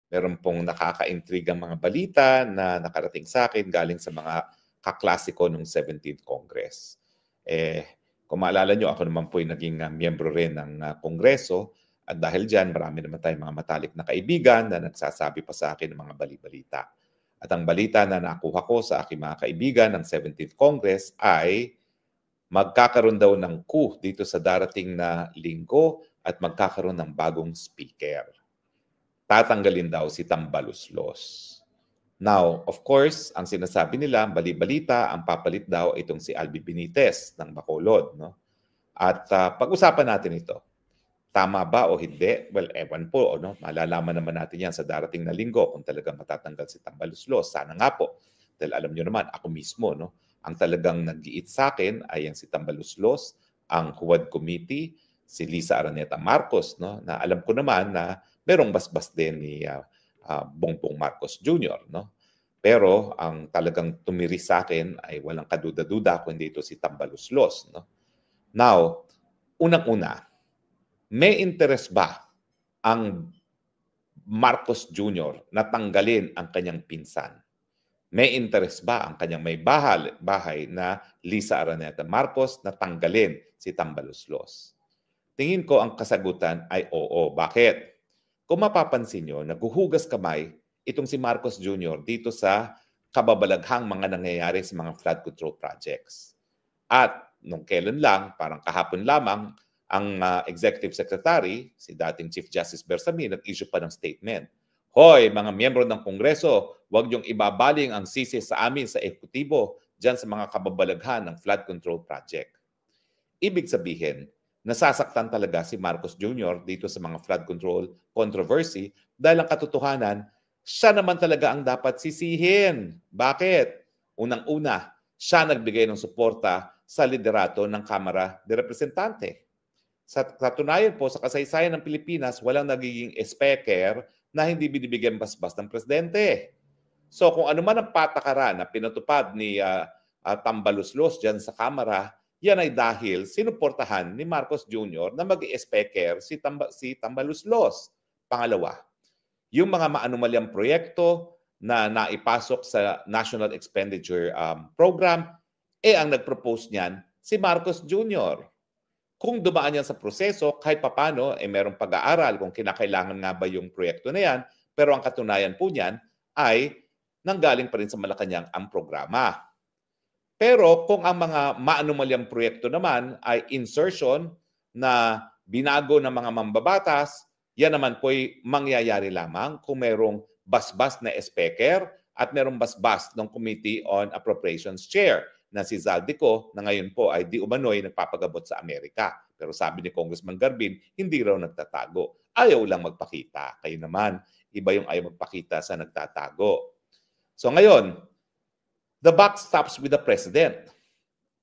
Meron pong nakaka-intrigang mga balita na nakarating sa akin galing sa mga kaklase ko nung 17th Congress. Kung maalala nyo, ako naman po ay naging miyembro rin ng Kongreso at dahil dyan, marami naman tayong mga matalik na kaibigan na nagsasabi pa sa akin ng mga bali-balita. At ang balita na nakuha ko sa aking mga kaibigan ng 17th Congress ay magkakaroon daw ng coup dito sa darating na linggo at magkakaroon ng bagong speaker. Tatanggalin daw si Tambaluslos. Now, of course, ang sinasabi nila, bali-balita, ang papalit daw itong si Albi Benitez ng Bacolod. No? At pag-usapan natin ito. Tama ba o hindi? Well, ewan po. No? Malalaman naman natin yan sa darating na linggo kung talagang matatanggal si Tambaluslos. Sana nga po. Dahil alam nyo naman, ako mismo, no? Ang talagang nag-iit sa akin ay ang si Tambaluslos, ang Huwad Committee, si Lisa Araneta Marcos, no? Na alam ko naman na merong basbas din ni Bongbong Marcos Jr., no? Pero ang talagang tumiri sa akin ay walang kaduda-duda kundi ito si Tambaluslos, no? Now, unang-una, may interest ba ang Marcos Jr. na tanggalin ang kanyang pinsan? May interest ba ang kanyang may bahay na Lisa Araneta Marcos na tanggalin si Tambaluslos? Tingin ko ang kasagutan ay oo. Bakit? Kung mapapansin nyo, naguhugas kamay itong si Marcos Jr. dito sa kababalaghang mga nangyayari sa mga flood control projects. At nung kailan lang, parang kahapon lamang, ang Executive Secretary, si dating Chief Justice Bersamin, nag-issue pa ng statement. Hoy, mga miyembro ng Kongreso, huwag niyong ibabaling ang sisi sa amin sa ekutibo dyan sa mga kababalaghan ng flood control project. Ibig sabihin, nasasaktan talaga si Marcos Jr. dito sa mga flood control controversy dahil ang katotohanan, siya naman talaga ang dapat sisihin. Bakit? Unang-una, siya nagbigay ng suporta sa liderato ng Kamara de Representante. Sa katunayan po, sa kasaysayan ng Pilipinas, walang nagiging speaker na hindi binibigyan basbas ng presidente. So kung ano man ang patakaran na pinatupad ni Tambaluslos dyan sa Kamara, yan ay dahil sinuportahan ni Marcos Jr. na mag-i-speaker si Tambaluslos. Pangalawa, yung mga maanumalyang proyekto na naipasok sa National Expenditure Program, ang nag-propose niyan si Marcos Jr. Kung dumaan yan sa proseso, kahit papano, merong pag-aaral kung kinakailangan nga ba yung proyekto na yan, pero ang katunayan po niyan ay nanggaling pa rin sa Malacanang ang programa. Pero kung ang mga maanumalyang proyekto naman ay insertion na binago ng mga mambabatas, yan naman po'y mangyayari lamang kung merong basbas na speaker at merong basbas ng Committee on Appropriations Chair na si Zaldico na ngayon po ay di umano'y nagpapagabot sa Amerika. Pero sabi ni Congressman Garbin, hindi raw nagtatago. Ayaw lang magpakita. Kayo naman, iba yung ayaw magpakita sa nagtatago. So ngayon, the buck stops with the President.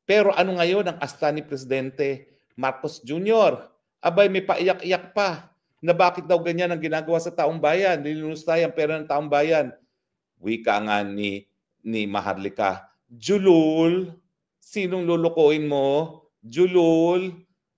Pero ano ngayon ang asta ni Presidente Marcos Jr.? Abay, may paiyak-iyak pa na bakit daw ganyan ang ginagawa sa taong bayan. Nilunustay ang pera ng taong bayan. Wika nga ni Maharlika, Julul, sinong lulukuin mo? Julul,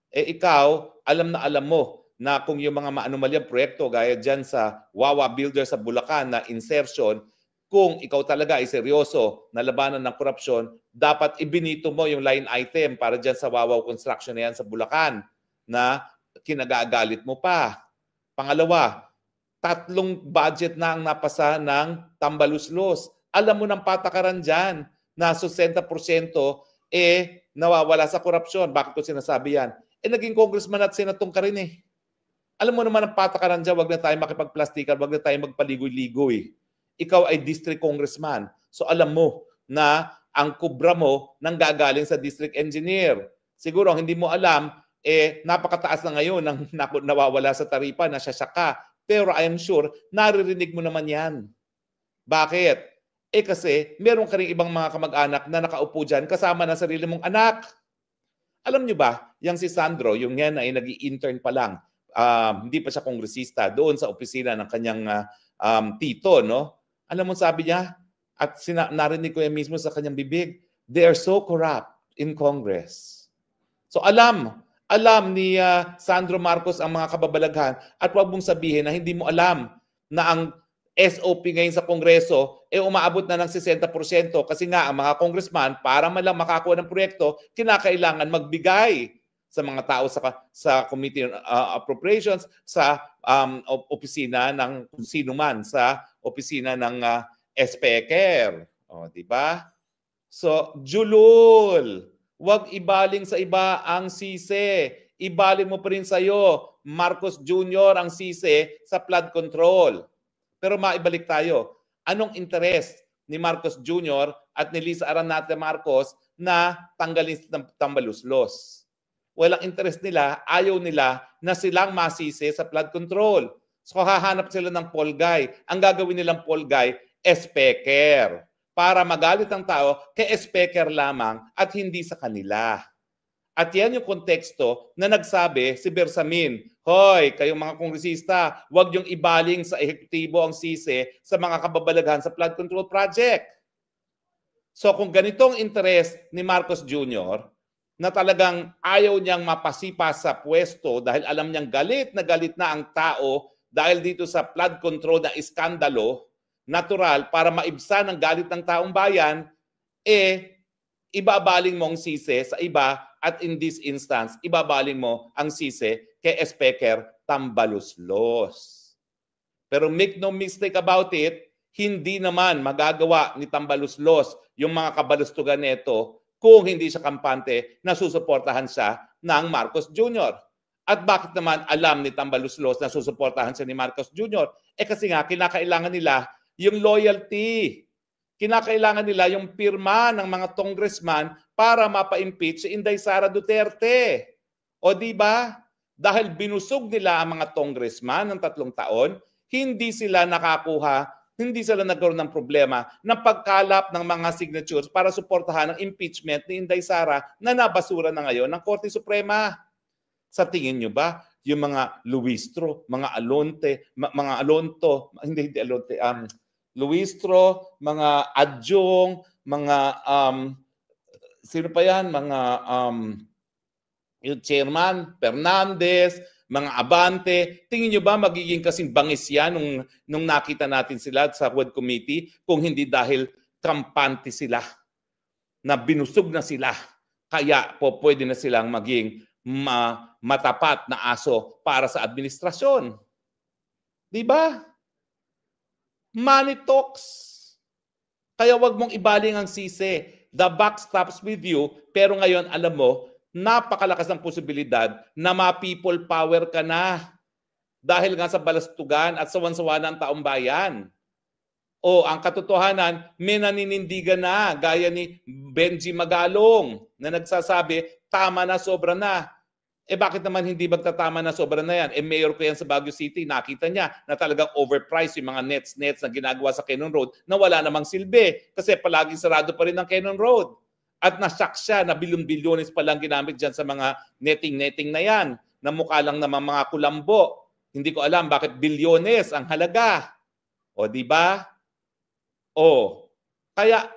ikaw, alam na alam mo na kung yung mga maanumalyang proyekto gaya dyan sa Wawa Builder sa Bulacan na insertion, kung ikaw talaga ay seryoso na labanan ng korupsyon, dapat ibinito mo yung line item para dyan sa Wawa Construction na yan sa Bulacan na kinagagalit mo pa. Pangalawa, 3 budget na ang napasa ng Tambaluslos. Alam mo ng patakaran dyan na 60% nawawala sa korupsyon. Bakit ko sinasabi yan? Naging congressman at senatong ka rin eh. Alam mo naman ang patakaran dyan, wag na tayo makipagplastikan, wag na tayo magpaligoy-ligoy. Ikaw ay district congressman. So alam mo na ang kubra mo nanggagaling sa district engineer. Siguro hindi mo alam, napakataas na ngayon ng nawawala sa taripa na sasaka. Pero I am sure, naririnig mo naman yan. Bakit? Kasi meron ka rin ibang mga kamag-anak na nakaupo dyan kasama na sarili mong anak. Alam nyo ba, yung si Sandro, yung yan ay nag-i-intern pa lang, hindi pa siya kongresista, doon sa opisina ng kanyang tito, no? Alam mo sabi niya, at narinig ko yan mismo sa kanyang bibig, they are so corrupt in Congress. So alam ni Sandro Marcos ang mga kababalaghan at wag mong sabihin na hindi mo alam na ang SOP ngayon sa Kongreso, umaabot na ng 60% kasi nga ang mga congressman, para man lang makakuha ng proyekto, kinakailangan magbigay sa mga tao sa Committee on Appropriations, sa opisina ng kung sino man, sa opisina ng SPECER. O, di ba? So, julul. Huwag ibaling sa iba ang sisi. Ibaling mo pa rin sa'yo, Marcos Jr. ang sisi sa flood control. Pero maibalik tayo. Anong interes ni Marcos Jr. at ni Lisa Aranate Marcos na tanggalin ng Tambaluslos? Walang interes nila, ayaw nila na silang masisi sa flood control. So hahanap sila ng polgay. Ang gagawin nilang polgay, SPECER. Para magalit ang tao, kay SPECER lamang at hindi sa kanila. At yan yung konteksto na nagsabi si Bersamin, hoy, kayong mga kongresista, huwag yung ibaling sa ehekutibo ang sisi sa mga kababalaghan sa flood control project. So kung ganitong interes ni Marcos Jr., na talagang ayaw niyang mapasipa sa pwesto dahil alam niyang galit na ang tao dahil dito sa flood control na iskandalo, natural, para maibsan ang galit ng taong bayan, ibabaling mo ang sisi sa iba at in this instance, ibabaling mo ang sisi kay SPECER Tambaluslos. Pero make no mistake about it, hindi naman magagawa ni Tambaluslos yung mga kabalustugan nito kung hindi siya kampante na susuportahan siya ng Marcos Jr. At bakit naman alam ni Tambaluslos na susuportahan siya ni Marcos Jr.? Kasi nga, kinakailangan nila yung loyalty. Kinakailangan nila yung pirma ng mga congressman para mapa-impeach si Inday Sara Duterte. O di ba? Dahil binusog nila ang mga congressman ng 3 taon, hindi sila nagkaroon ng problema ng pagkalap ng mga signatures para suportahan ang impeachment ni Inday Sara na nabasura na ngayon ng Korte Suprema. Sa tingin nyo ba, yung mga Luistro, mga Alonte, mga Alonto, hindi Alonte, Luistro, mga Adjong, mga sino pa yan? Mga yung chairman, Fernandez, mga Abante. Tingin nyo ba magiging kasing bangis yan nung nakita natin sila sa WED Committee kung hindi dahil kampante sila, na binusog na sila, kaya po pwede na silang maging matapat na aso para sa administrasyon. Di ba? Money talks. Kaya wag mong ibaling ang sisi. The buck stops with you, pero ngayon alam mo, napakalakas ng posibilidad na ma-people power ka na dahil nga sa balastugan at sawan-sawa ng taong bayan. O ang katotohanan, may naninindigan na gaya ni Benji Magalong na nagsasabi, tama na, sobra na. Bakit naman hindi magtatama na, sobra na yan? Mayor ko yan sa Baguio City, nakita niya na talagang overpriced yung mga nets na ginagawa sa Cannon Road na wala namang silbi kasi palaging sarado pa rin ang Cannon Road. At na-shock siya na bilyon-bilyones pa lang ginamit dyan sa mga netting na yan, na mukha lang naman mga kulambo. Hindi ko alam bakit bilyones ang halaga. O, di ba? O, kaya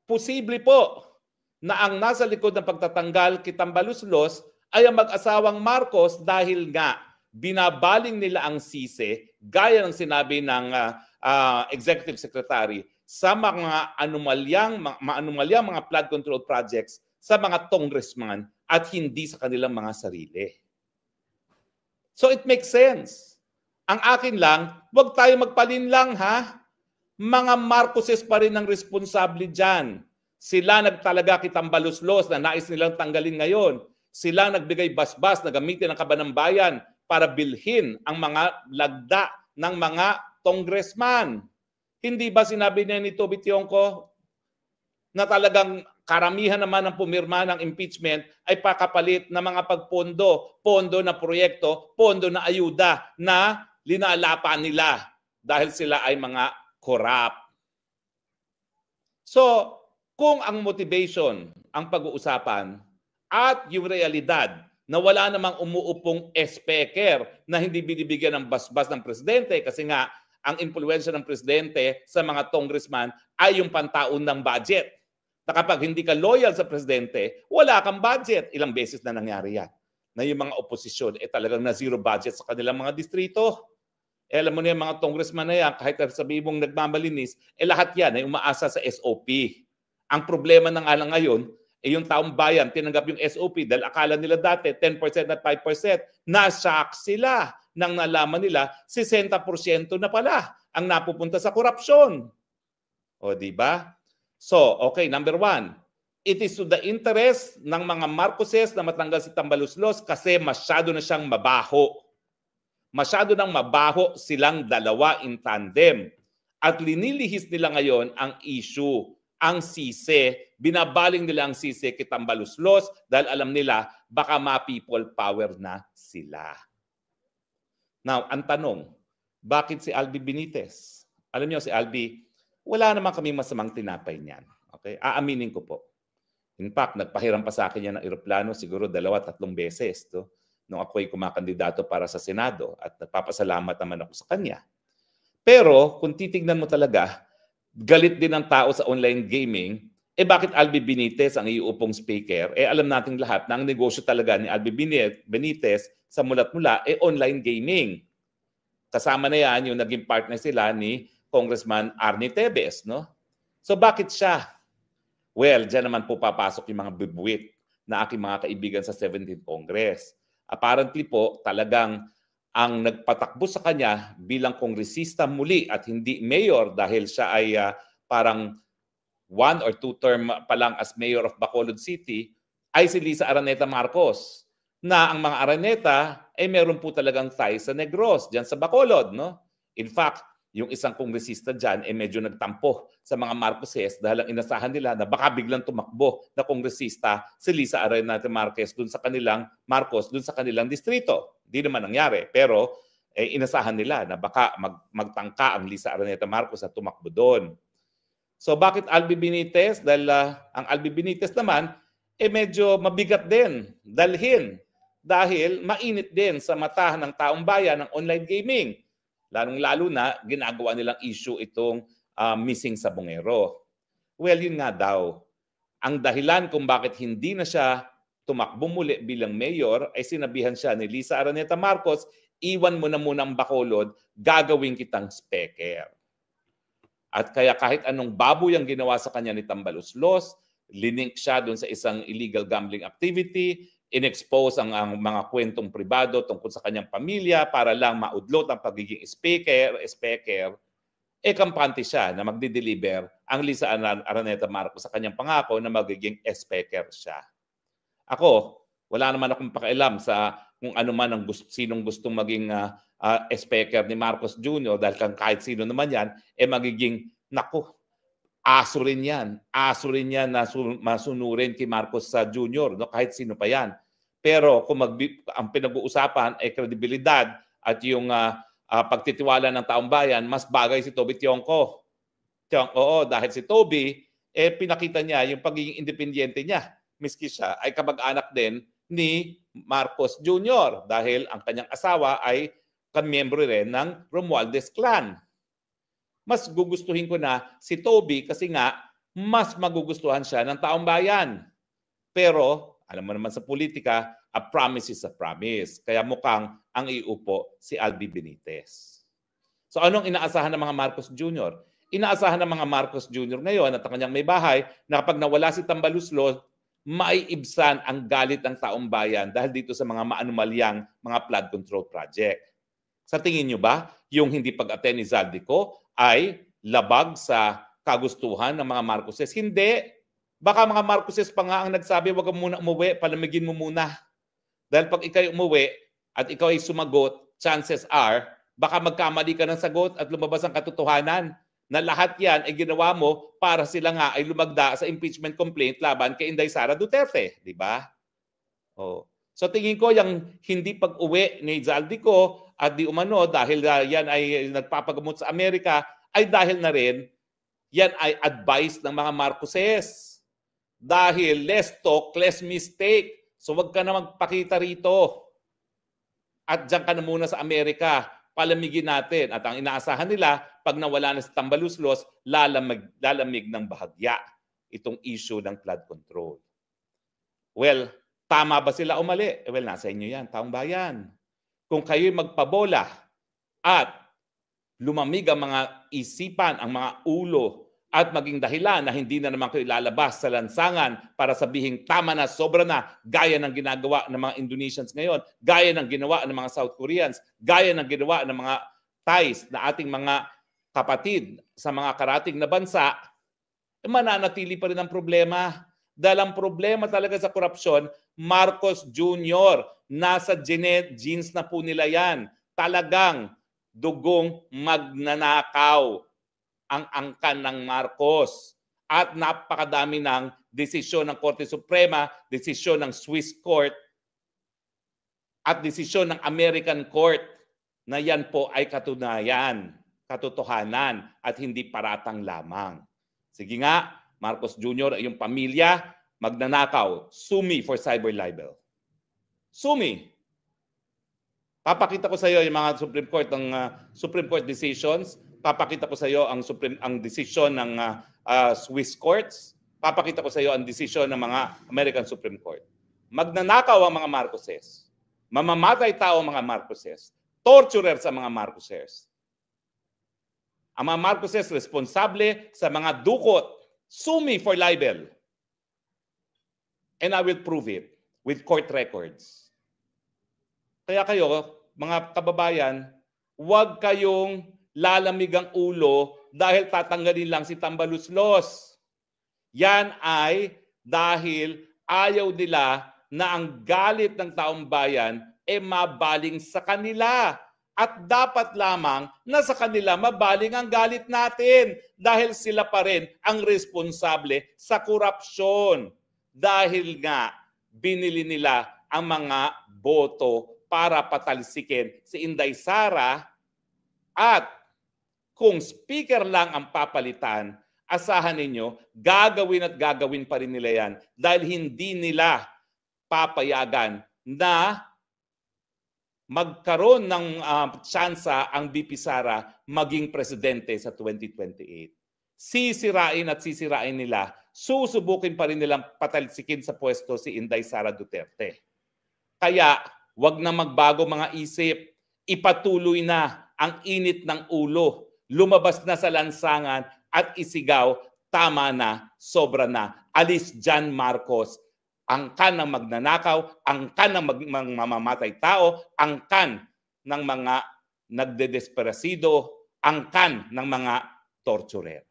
posible po na ang nasa likod ng pagtatanggal kay Tambaluslos ay ang mag-asawang Marcos dahil nga binabaling nila ang sisi, gaya ng sinabi ng Executive Secretary, sa mga anomalyang mga flood control projects sa mga congressman at hindi sa kanilang mga sarili. So it makes sense. Ang akin lang, wag tayo magpalinlang ha. Mga Marcoses pa rin ang responsable dyan. Sila nagtalaga kay Tambaluslos na nais nilang tanggalin ngayon. Sila nagbigay basbas na gamitin ang kaban ng bayan para bilhin ang mga lagda ng mga congressman. Hindi ba sinabi niya ni Toby Tionco na talagang karamihan naman ng pumirma ng impeachment ay pakapalit na mga pagpondo, pondo na proyekto, pondo na ayuda na linalapan nila dahil sila ay mga corrupt. So, kung ang motivation ang pag-uusapan at yung realidad na wala namang umuupong SPECER na hindi binibigyan ng basbas ng presidente kasi nga ang impluwensya ng presidente sa mga congressman ay yung pantaon ng budget. Na kapag hindi ka loyal sa presidente, wala kang budget. Ilang beses na nangyari yan. Na yung mga oposisyon talagang na zero budget sa kanilang mga distrito. Alam mo na yung mga congressman na yan, kahit sabihin mong nagmamalinis, lahat yan ay umaasa sa SOP. Ang problema na nga lang ngayon, yung taong bayan tinanggap yung SOP dahil akala nila dati 10% at 5%. Na-shock sila nang nalaman nila 60% na pala ang napupunta sa korupsyon. O, di ba? So, okay, number 1. It is to the interest ng mga Marcoses na matanggal si Tambaluslos kasi masyado na siyang mabaho. Masyado nang mabaho silang dalawa in tandem. At linilihis nila ngayon ang issue, ang sisi. Binabaling nila ang sisi kay Tambaluslos dahil alam nila baka ma-people power na sila. Now, ang tanong, bakit si Albi Benitez? Alam niyo, si Albi, wala naman kami masamang tinapay niyan. Okay? Aaminin ko po. In fact, nagpahiram pa sa akin yan ng eroplano siguro 2-3 beses nung ako'y kumakandidato para sa Senado at nagpapasalamat naman ako sa kanya. Pero kung titignan mo talaga, galit din ang tao sa online gaming, bakit Albi Benitez ang iuupong speaker? Alam nating lahat na ang negosyo talaga ni Albi Benitez sa mulat-mula online gaming. Kasama na yan yung naging partner sila ni Congressman Arnie Tevez, no? So bakit siya? Well, dyan naman po papasok yung mga bibuwit na aking mga kaibigan sa 17th Congress. Apparently po, talagang ang nagpatakbo sa kanya bilang kongresista muli at hindi mayor dahil siya ay parang 1 or 2 term pa lang as mayor of Bacolod City, ay si Lisa Araneta Marcos. Na ang mga Araneta ay meron po talagang ties sa Negros, dyan sa Bacolod, no? In fact, yung isang kongresista dyan medyo nagtampo sa mga Marcoses dahil ang inasahan nila na baka biglang tumakbo na kongresista si Lisa Araneta Marquez dun sa kanilang Marcos, dun sa kanilang distrito. Hindi naman nangyari, pero inasahan nila na baka magtangka ang Lisa Araneta Marcos at tumakbo doon. So bakit Albi Benitez? Dahil ang Albi Benitez naman medyo mabigat din dalhin dahil mainit din sa mata ng taong bayan ng online gaming. Lalong-lalo na ginagawa nilang issue itong missing sa Bungero. Well, yun nga daw. Ang dahilan kung bakit hindi na siya tumakbo muli bilang mayor ay sinabihan siya ni Lisa Araneta Marcos, iwan mo na muna ang Bacolod, gagawin kitang speaker. At kaya kahit anong baboy ang ginawa sa kanya ni Tambaluslos, linink siya doon sa isang illegal gambling activity, in-expose ang mga kwentong pribado tungkol sa kanyang pamilya para lang maudlot ang pagiging speaker, kampante siya na magdi-deliver ang Lisa Araneta Marcos sa kanyang pangako na magiging speaker siya. Ako, wala naman akong pakialam sa kung ano man ang sinong gustong maging speaker ni Marcos Jr. dahil kahit sino naman yan, magiging, aso rin yan. Aso rin yan na masunurin kay Marcos Jr., no? Kahit sino pa yan. Pero kung ang pinag-uusapan ay kredibilidad at yung pagtitiwala ng taong bayan, mas bagay si Toby Tionco. Oo, dahil si Toby, pinakita niya yung pagiging independyente niya. Miski siya ay kamag-anak din ni Marcos Jr. dahil ang kanyang asawa ay miyembro rin ng Romualdez clan. Mas gugustuhin ko na si Toby kasi nga mas magugustuhan siya ng taong bayan. Pero, alam mo naman sa politika, a promise is a promise. Kaya mukhang ang iupo si Albi Benitez. So anong inaasahan ng mga Marcos Jr.? Inaasahan ng mga Marcos Jr. ngayon at ang kanyang may bahay na kapag nawala si Tambaluslos, maiibsan ang galit ng taong bayan dahil dito sa mga maanumalyang mga flood control project. Sa tingin nyo ba, yung hindi pag-attend ni Zaldico ay labag sa kagustuhan ng mga Marcoses? Hindi. Baka mga Marcoses pa nga ang nagsabi, wag ka muna umuwi, palamigin mo muna. Dahil pag ikaw umuwi at ikaw ay sumagot, chances are, baka magkamali ka ng sagot at lumabas ang katotohanan na lahat yan ay ginawa mo para sila nga ay lumagda sa impeachment complaint laban kay Inday Sara Duterte. Di ba? Oh. So tingin ko yung hindi pag-uwi ni Zaldico at di umano dahil yan ay nagpapagamot sa Amerika ay dahil na rin yan ay advice ng mga Marcoses. Dahil less talk, less mistake. So wag ka na magpakita rito. At diyan ka na muna sa Amerika. Palamigin natin. At ang inaasahan nila, pag nawala na si Tambaluslos, lalamig ng bahagya itong issue ng flood control. Well, tama ba sila o mali? Well, nasa inyo yan, taong bayan. Kung kayo'y magpabola at lumamig ang mga isipan, ang mga ulo, at maging dahilan na hindi na naman kayo ilalabas sa lansangan para sabihing tama na, sobra na, gaya ng ginagawa ng mga Indonesians ngayon, gaya ng ginawa ng mga South Koreans, gaya ng ginawa ng mga Thais na ating mga kapatid sa mga karating na bansa, mananatili pa rin ang problema. Dahil ang problema talaga sa korupsyon, Marcos Jr., nasa genes na po nila yan. Talagang dugong magnanakaw ang angkan ng Marcos. At napakadami ng desisyon ng Korte Suprema, desisyon ng Swiss Court, at desisyon ng American Court na yan po ay katunayan, katotohanan, at hindi paratang lamang. Sige nga, Marcos Jr., yung pamilya, magnanakaw, sue me for cyber libel. Sue me. Papakita ko sa iyo yung mga Supreme Court decisions. Papakita ko sa iyo ang desisyon ng Swiss courts. Papakita ko sa iyo ang desisyon ng mga American Supreme Court. Magnanakaw ang mga Marcoses. Mamamatay tao ang mga Marcoses. Torturer sa mga Marcoses. Ang mga Marcoses responsable sa mga dukot. Sue me for libel. And I will prove it with court records. Kaya kayo, mga kababayan, huwag kayong lalamig ang ulo dahil tatanggalin lang si Tambaluslos. Yan ay dahil ayaw nila na ang galit ng taong bayan mabaling sa kanila. At dapat lamang na sa kanila mabaling ang galit natin dahil sila pa rin ang responsable sa korupsyon. Dahil nga binili nila ang mga boto para patalsikin si Inday Sara, at kung speaker lang ang papalitan, asahan ninyo, gagawin at gagawin pa rin nila yan dahil hindi nila papayagan na magkaroon ng tsansa ang VP Sara maging presidente sa 2028. Sisirain at sisirain nila, susubukin pa rin nilang patalsikin sa pwesto si Inday Sara Duterte. Kaya wag na magbago mga isip, ipatuloy na ang init ng ulo, lumabas na sa lansangan at isigaw, tama na, sobra na, alis dyan Marcos. Angkan ng magnanakaw, angkan ng mamamatay tao, angkan ng mga nagdedesperasido, angkan ng mga torturer.